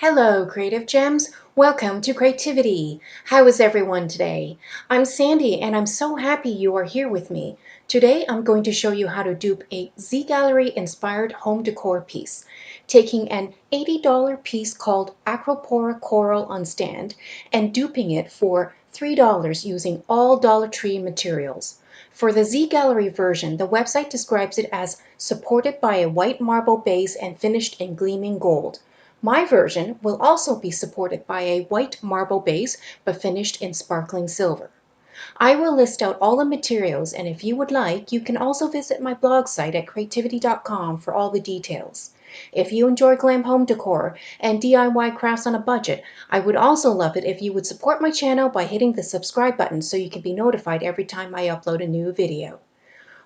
Hello, Creative Gems. Welcome to Creativity. How is everyone today? I'm Sandy and I'm so happy you are here with me. Today I'm going to show you how to dupe a zgallerie inspired home decor piece, taking an $80 piece called Acropora Coral on stand and duping it for $3 using all Dollar Tree materials. For the zgallerie version, the website describes it as supported by a white marble base and finished in gleaming gold. My version will also be supported by a white marble base but finished in sparkling silver. I will list out all the materials, and if you would like, you can also visit my blog site at CreaTvDIY for all the details. If you enjoy glam home decor and DIY crafts on a budget, I would also love it if you would support my channel by hitting the subscribe button so you can be notified every time I upload a new video.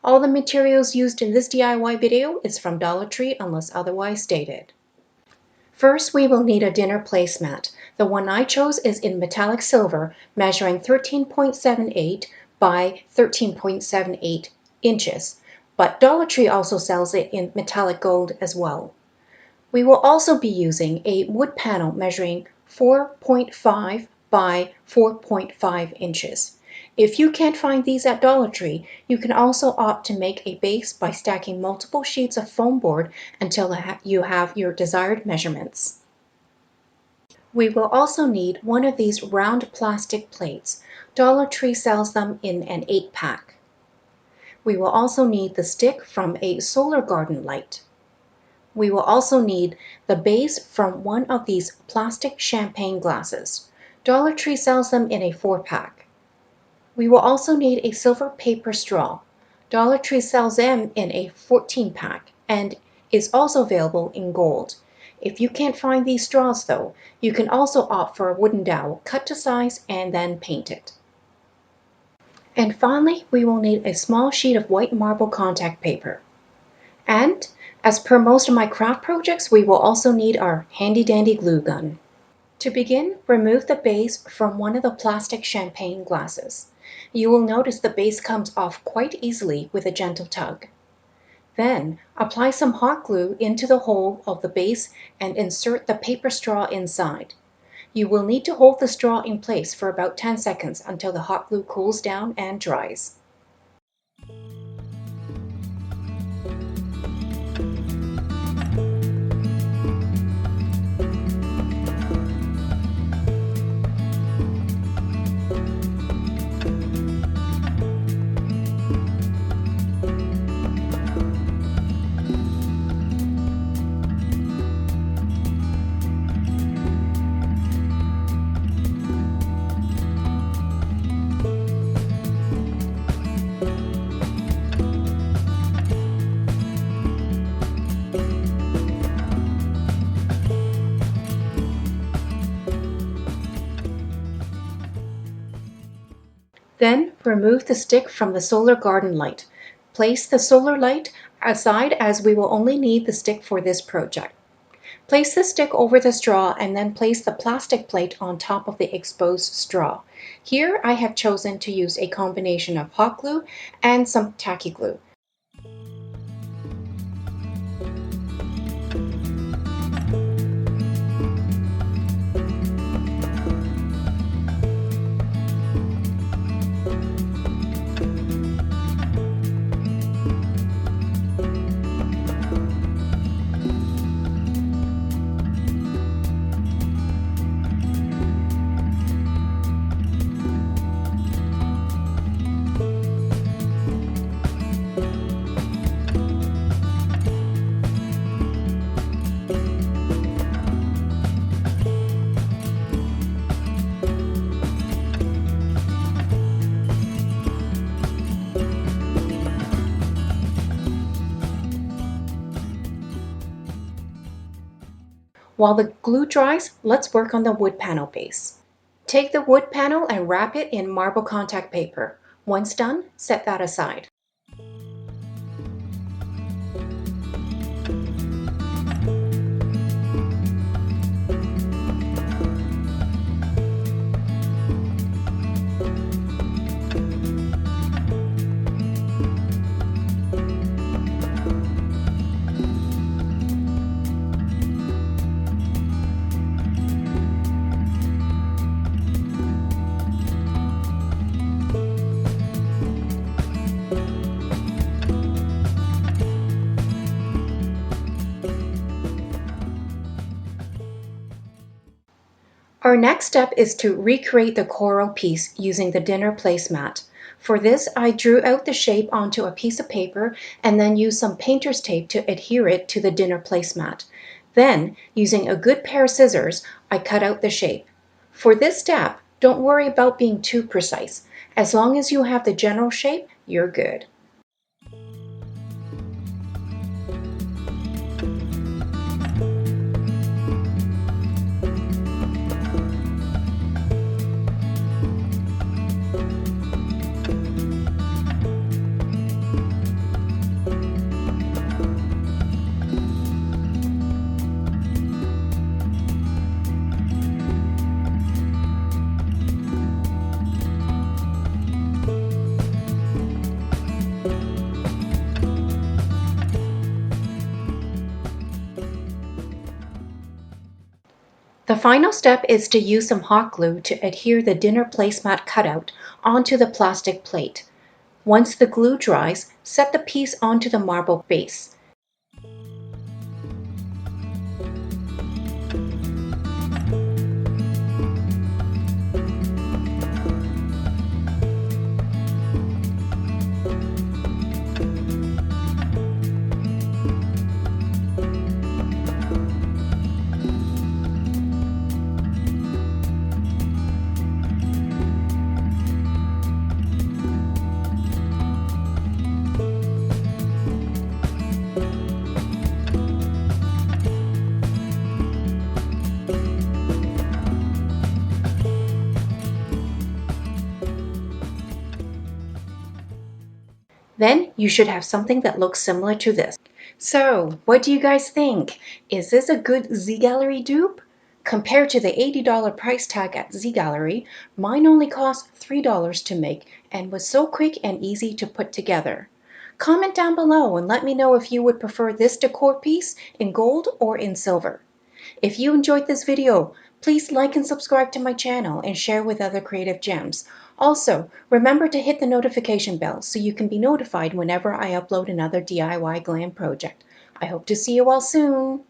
All the materials used in this DIY video is from Dollar Tree unless otherwise stated. First, we will need a dinner placemat. The one I chose is in metallic silver, measuring 13.78 by 13.78 inches, but Dollar Tree also sells it in metallic gold as well. We will also be using a wood panel measuring 4.5 by 4.5 inches. If you can't find these at Dollar Tree, you can also opt to make a base by stacking multiple sheets of foam board until you have your desired measurements. We will also need one of these round plastic plates. Dollar Tree sells them in an 8-pack. We will also need the stick from a solar garden light. We will also need the base from one of these plastic champagne glasses. Dollar Tree sells them in a 4-pack. We will also need a silver paper straw. Dollar Tree sells them in a 14-pack and is also available in gold. If you can't find these straws though, you can also opt for a wooden dowel cut to size and then paint it. And finally, we will need a small sheet of white marble contact paper. And as per most of my craft projects, we will also need our handy dandy glue gun. To begin, remove the base from one of the plastic champagne glasses. You will notice the base comes off quite easily with a gentle tug. Then, apply some hot glue into the hole of the base and insert the paper straw inside. You will need to hold the straw in place for about 10 seconds until the hot glue cools down and dries. Then remove the stick from the solar garden light. Place the solar light aside as we will only need the stick for this project. Place the stick over the straw and then place the plastic plate on top of the exposed straw. Here I have chosen to use a combination of hot glue and some tacky glue. While the glue dries, let's work on the wood panel base. Take the wood panel and wrap it in marble contact paper. Once done, set that aside. Our next step is to recreate the coral piece using the dinner placemat. For this, I drew out the shape onto a piece of paper and then used some painter's tape to adhere it to the dinner placemat. Then, using a good pair of scissors, I cut out the shape. For this step, don't worry about being too precise. As long as you have the general shape, you're good. The final step is to use some hot glue to adhere the dinner placemat cutout onto the plastic plate. Once the glue dries, set the piece onto the marble base. Then you should have something that looks similar to this. So, what do you guys think? Is this a good zgallerie dupe? Compared to the $80 price tag at zgallerie, mine only cost $3 to make and was so quick and easy to put together. Comment down below and let me know if you would prefer this decor piece in gold or in silver. If you enjoyed this video, please like and subscribe to my channel and share with other creative gems. Also, remember to hit the notification bell so you can be notified whenever I upload another DIY glam project. I hope to see you all soon.